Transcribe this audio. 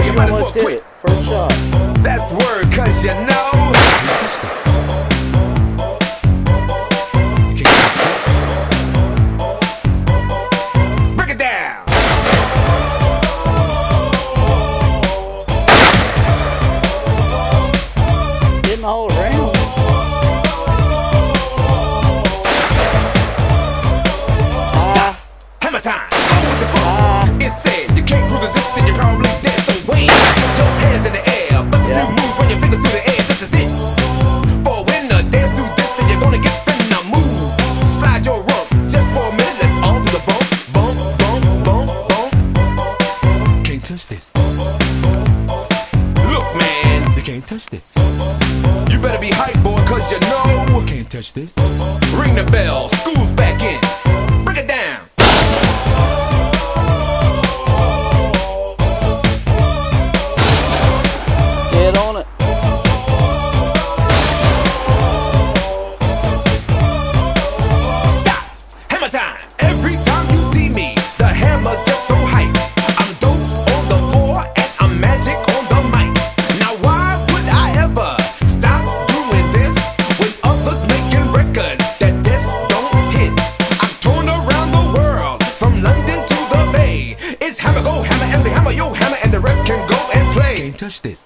You almost hit it. First shot. That's word, cause you know. Break it down. Getting the whole round. Stop. Hammer time. It said you can't prove the distance, and you're probably dead. So wave your hands in the air, but you move on your fingers through the air. This is it. For a winner, dance through this, then you're gonna get finna move. Slide your rump just for a minute. Let's all do the bump, bump, bump, bump, bump. Can't touch this. Look, man, you can't touch this. You better be hype, boy, cause you know can't touch this. Ring the bell, school's back in. Break it down. Get on it. Stop. Hammer time. Every time you see me, the hammer's just so hype. I'm dope on the floor and I'm magic on the mic. Now why would I ever stop doing this when others making records that this don't hit? I'm torn around the world, from London to the Bay. It's hammer, go hammer, and say hammer, yo hammer, and the rest can go and play. Can't touch this.